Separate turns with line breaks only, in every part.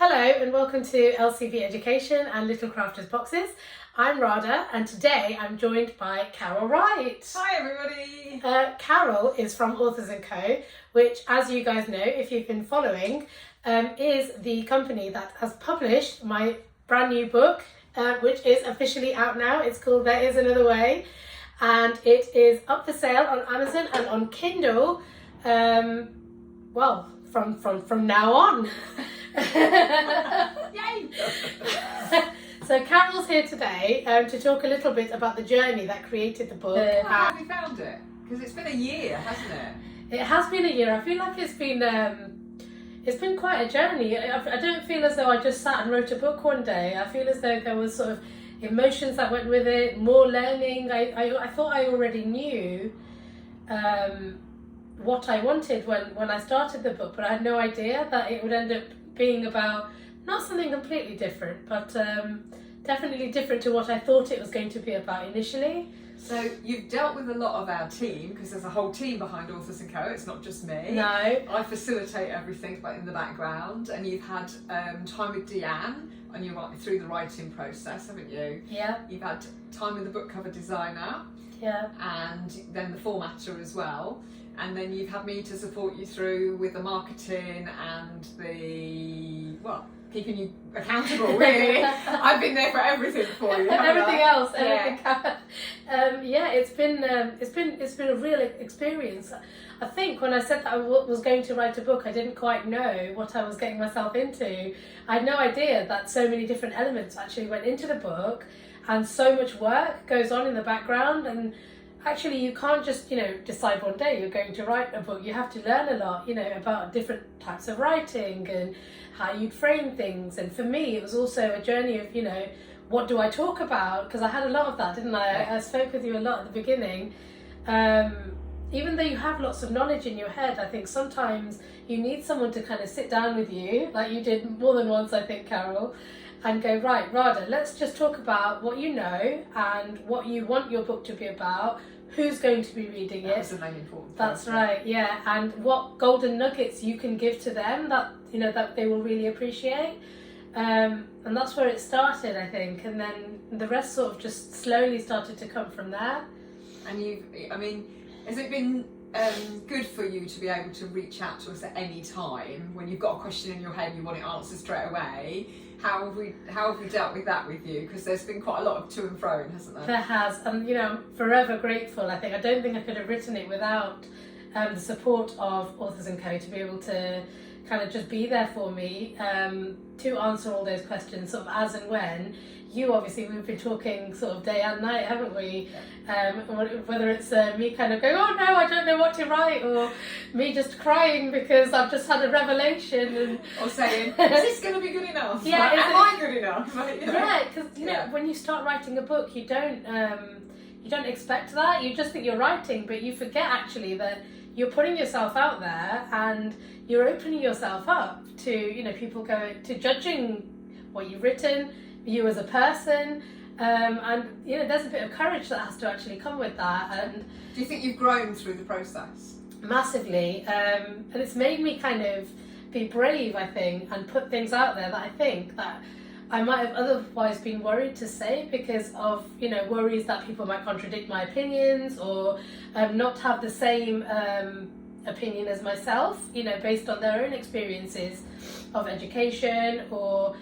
Hello and welcome to LCB Education and Little Crafters Boxes. I'm Radha and today I'm joined by Carol Wright.
Hi everybody!
Carol is from Authors & Co, which, as you guys know if you've been following, is the company that has published my brand new book, which is officially out now. It's called There Is Another Way, and it is up for sale on Amazon and on Kindle, well, from now on.
Yay!
So Carol's here today to talk a little bit about the journey that created the book.
How have you found it? Because it's been a year, hasn't it?
It has been a year. I feel like it's been quite a journey. I don't feel as though I just sat and wrote a book one day. I feel as though there was sort of emotions that went with it, more learning. I thought I already knew what I wanted when I started the book, but I had no idea that it would end up being about not something completely different, but definitely different to what I thought it was going to be about initially.
So you've dealt with a lot of our team, because there's a whole team behind Authors & Co, it's not just me.
No.
I facilitate everything but in the background, and you've had time with Deanne and you're through the writing process, haven't you?
Yeah.
You've had time with the book cover designer.
Yeah.
And then the formatter as well. And then you've had me to support you through with the marketing and the, well, keeping you accountable, really. I've been there for everything for you.
Everything else.
Yeah.
It's been a real experience. I think when I said that I was going to write a book, I didn't quite know what I was getting myself into. I had no idea that so many different elements actually went into the book, and so much work goes on in the background. And actually, you can't just, decide one day you're going to write a book. You have to learn a lot, about different types of writing and how you'd frame things. And for me, it was also a journey of, what do I talk about? Because I had a lot of that, didn't I? I spoke with you a lot at the beginning. Even though you have lots of knowledge in your head, I think sometimes you need someone to kind of sit down with you, like you did more than once, I think, Carol, and go, right, Radha, let's just talk about what you know and what you want your book to be about. Who's going to be reading it?
That's the main important.
That's right, yeah. And what golden nuggets you can give to them that that they will really appreciate. And that's where it started, I think. And then the rest sort of just slowly started to come from there.
And has it been good for you to be able to reach out to us at any time when you've got a question in your head and you want it answered straight away? How have we dealt with that with you? Because there's been quite a lot of to and fro, hasn't there?
There has, and I'm forever grateful. I don't think I could have written it without the support of Authors & Co to be able to kind of just be there for me to answer all those questions sort of as and when. We've been talking sort of day and night, haven't we? Yeah. Whether it's me kind of going, oh no, I don't know what to write, or me just crying because I've just had a revelation,
or saying, is this going to be good enough?
Yeah,
am I good enough?
Yeah, because when you start writing a book, you don't expect that. You just think you're writing, but you forget actually that you're putting yourself out there and you're opening yourself up to people to judging what you've written, you as a person, and there's a bit of courage that has to actually come with that. And
do you think you've grown through the process?
Massively, and it's made me kind of be brave, I think, and put things out there that I think that I might have otherwise been worried to say because of worries that people might contradict my opinions or not have the same opinion as myself, based on their own experiences of education or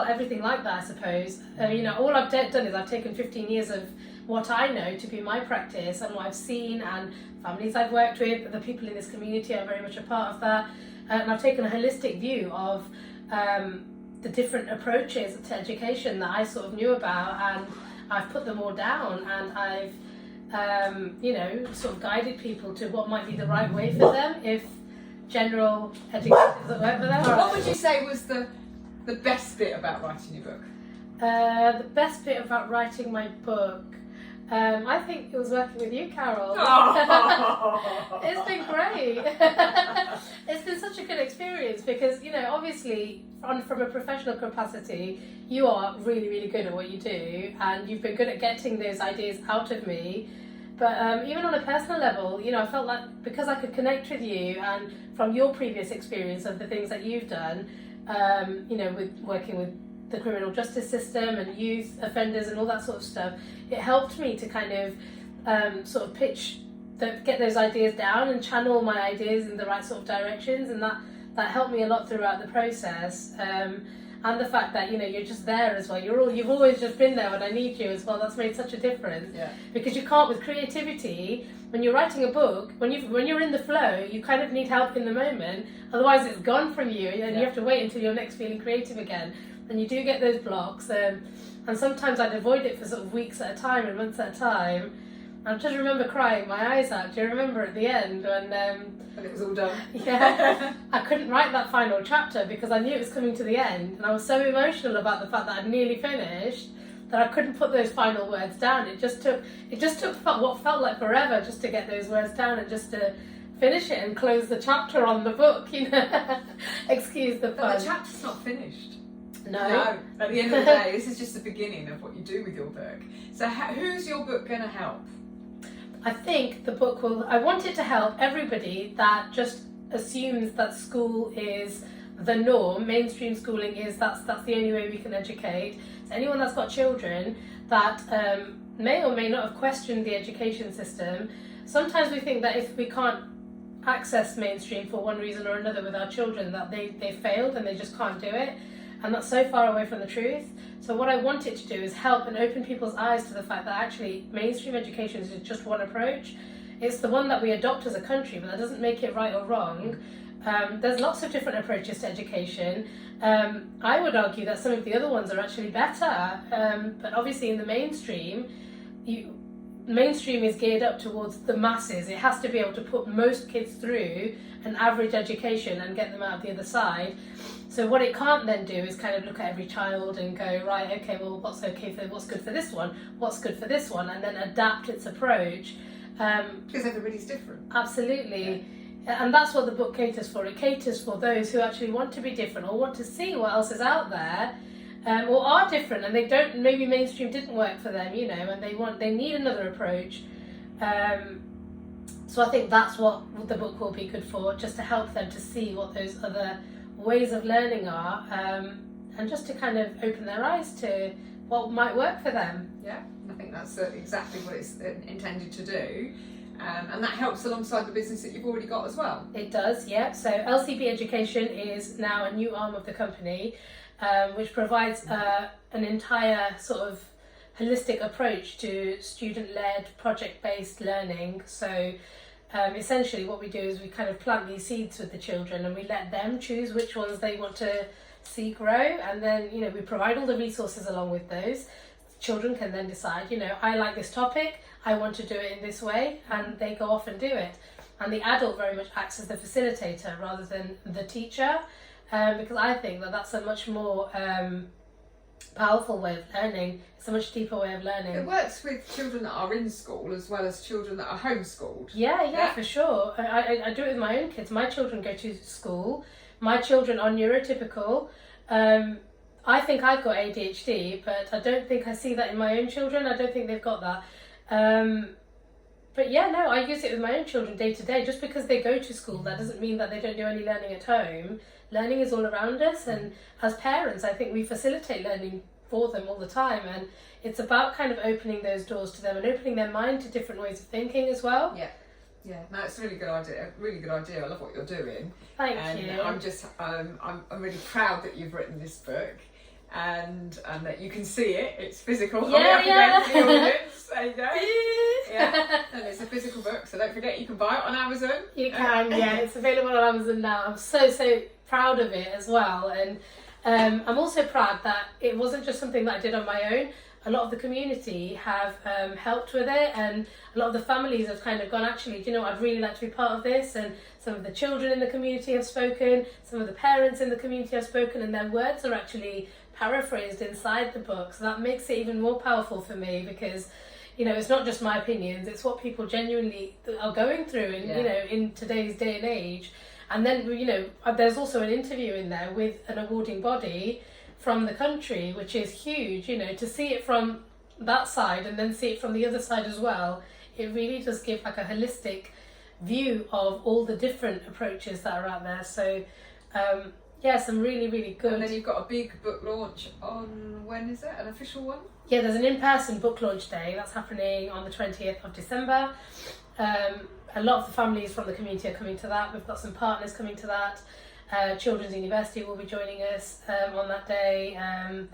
everything like that, I suppose. All I've done is I've taken 15 years of what I know to be my practice and what I've seen and families I've worked with, the people in this community are very much a part of that, and I've taken a holistic view of the different approaches to education that I sort of knew about, and I've put them all down, and I've sort of guided people to what might be the right way for them if general education doesn't work for them.
What would you say was the best bit about writing your book?
The best bit about writing my book, I think it was working with you, Carol.
Oh.
It's been great. It's been such a good experience because, obviously from a professional capacity, you are really, really good at what you do, and you've been good at getting those ideas out of me. But even on a personal level, you know, I felt like because I could connect with you and from your previous experience of the things that you've done, you know, with working with the criminal justice system and youth offenders and all that sort of stuff, it helped me to kind of sort of get those ideas down and channel my ideas in the right sort of directions, and that helped me a lot throughout the process. And the fact that, you know, you're just there as well. You've always just been there when I need you as well. That's made such a difference.
Yeah.
Because you can't, with creativity, when you're writing a book, when you're in the flow, you kind of need help in the moment. Otherwise, it's gone from you, and you have to wait until you're next feeling creative again. And you do get those blocks. And sometimes I'd avoid it for sort of weeks at a time and months at a time. I just remember crying my eyes out. Do you remember at the end when
it was all done?
Yeah, I couldn't write that final chapter because I knew it was coming to the end, and I was so emotional about the fact that I'd nearly finished that I couldn't put those final words down. It just took what felt like forever just to get those words down and just to finish it and close the chapter on the book. You know, excuse the pun.
But the chapter's not finished.
No.
At the end of the day, this is just the beginning of what you do with your book. So who's your book going to help?
I think the book I want it to help everybody that just assumes that school is the norm, mainstream schooling is, that's the only way we can educate. So anyone that's got children that may or may not have questioned the education system, sometimes we think that if we can't access mainstream for one reason or another with our children, that they failed and they just can't do it. And that's so far away from the truth. So what I want it to do is help and open people's eyes to the fact that actually mainstream education is just one approach. It's the one that we adopt as a country, but that doesn't make it right or wrong. There's lots of different approaches to education. I would argue that some of the other ones are actually better, but obviously in the mainstream is geared up towards the masses. It has to be able to put most kids through an average education and get them out of the other side. So what it can't then do is kind of look at every child and go, right, okay, well, what's good for this one, what's good for this one, and then adapt its approach.
Because everybody's different.
Absolutely. Yeah. And that's what the book caters for. It caters for those who actually want to be different or want to see what else is out there, or are different and they don't, maybe mainstream didn't work for them, you know, and they need another approach. So I think that's what the book will be good for, just to help them to see what those other ways of learning are, and just to kind of open their eyes to what might work for them.
Yeah, I think that's exactly what it's intended to do. And that helps alongside the business that you've already got as well.
It does, yeah. So LCB Education is now a new arm of the company, which provides an entire sort of holistic approach to student-led, project-based learning. So essentially what we do is we kind of plant these seeds with the children and we let them choose which ones they want to see grow, and then, you know, we provide all the resources along with those. Children can then decide, you know, I like this topic, I want to do it in this way, and they go off and do it. And the adult very much acts as the facilitator rather than the teacher, because I think that that's a much more powerful way of learning. It's a much deeper way of learning.
It works with children that are in school as well as children that are homeschooled.
Yeah, for sure. I do it with my own kids. My children go to school. My children are neurotypical. I think I've got ADHD, but I don't think I see that in my own children. I don't think they've got that. But yeah, no, I use it with my own children day to day. Just because they go to school, that doesn't mean that they don't do any learning at home. Learning is all around us, and as parents, I think we facilitate learning for them all the time, and it's about kind of opening those doors to them and opening their mind to different ways of thinking as well.
Yeah, no, it's a really good idea. Really good idea. I love what you're doing.
Thank you.
I'm just, I'm really proud that you've written this book, and that you can see it. It's physical.
Yeah.
The audience. There you go. Yeah, and it's a physical book, so don't forget you can buy it on Amazon.
You can, yeah. It's available on Amazon now. I'm so proud of it as well, and I'm also proud that it wasn't just something that I did on my own. A lot of the community have helped with it, and a lot of the families have kind of gone, actually, do you know what, I'd really like to be part of this, and some of the children in the community have spoken, some of the parents in the community have spoken, and their words are actually paraphrased inside the book, so that makes it even more powerful for me, because, you know, it's not just my opinions, it's what people genuinely are going through in, you know, in today's day and age. And then, you know, there's also an interview in there with an awarding body from the country, which is huge, you know, to see it from that side and then see it from the other side as well. it really does give like a holistic view of all the different approaches that are out there. So some really, really good.
And then you've got a big book launch on, when is it? An official one?
Yeah, there's an in-person book launch day that's happening on the 20th of December. A lot of the families from the community are coming to that. We've got some partners coming to that. Children's University will be joining us on that day. And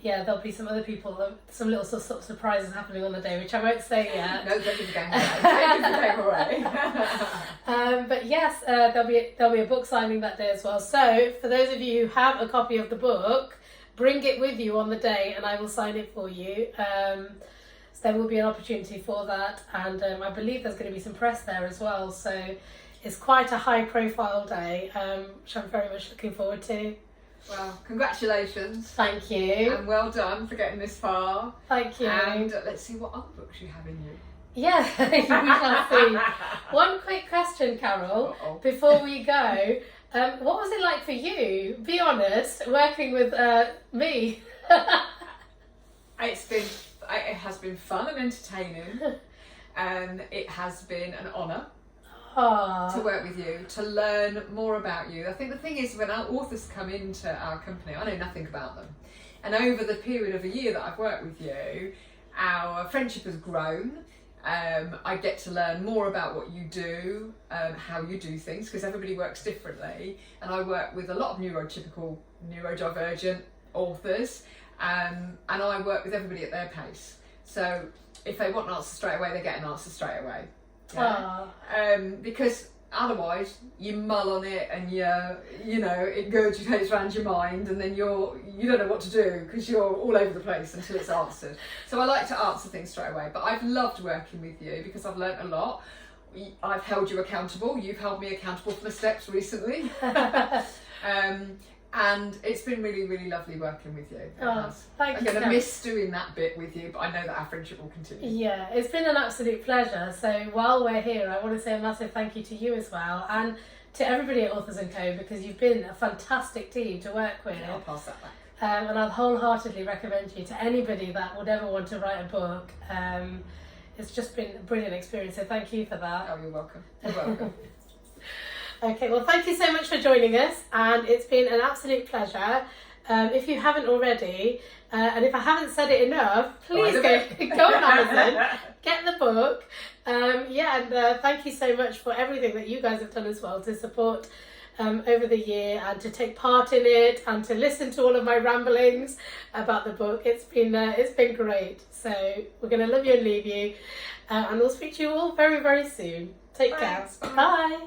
yeah, there'll be some other people, some little sort of surprises happening on the day, which I won't say yet.
No, don't give the game away. Don't give the game away.
But yes, there'll be a book signing that day as well. So for those of you who have a copy of the book, bring it with you on the day, and I will sign it for you. So there will be an opportunity for that, and I believe there's going to be some press there as well. So it's quite a high-profile day, which I'm very much looking forward to.
Well, congratulations.
Thank you.
And well done for getting this far.
Thank you.
And let's see what other books you have in you.
Yeah, we shall see. One quick question, Carol, before we go. What was it like for you, be honest, working with me?
It has been fun and entertaining. It has been an honour. To work with you, to learn more about you. I think the thing is, when our authors come into our company, I know nothing about them. And over the period of a year that I've worked with you, our friendship has grown. I get to learn more about what you do, how you do things, because everybody works differently. And I work with a lot of neurotypical, neurodivergent authors, and I work with everybody at their pace. So if they want an answer straight away, they get an answer straight away. Yeah. Because otherwise you mull on it and it gurgitates around your mind, and then you don't know what to do because you're all over the place until it's answered. So I like to answer things straight away, but I've loved working with you because I've learnt a lot. I've held you accountable, you've held me accountable for the steps recently. And it's been really, really lovely working with you.
Thank you.
I'm going to miss doing that bit with you, but I know that our friendship will continue.
Yeah, it's been an absolute pleasure. So while we're here, I want to say a massive thank you to you as well, and to everybody at Authors & Co, because you've been a fantastic team to work with.
Yeah, I'll pass that back.
And I'll wholeheartedly recommend you to anybody that would ever want to write a book. It's just been a brilliant experience, so thank you for that.
Oh, you're welcome. You're welcome.
Okay, well, thank you so much for joining us, and it's been an absolute pleasure. If you haven't already, and if I haven't said it enough, please go on Amazon, get the book. And thank you so much for everything that you guys have done as well to support over the year, and to take part in it, and to listen to all of my ramblings about the book. It's been great. So we're going to love you and leave you, and we'll speak to you all very, very soon. Take care. Bye.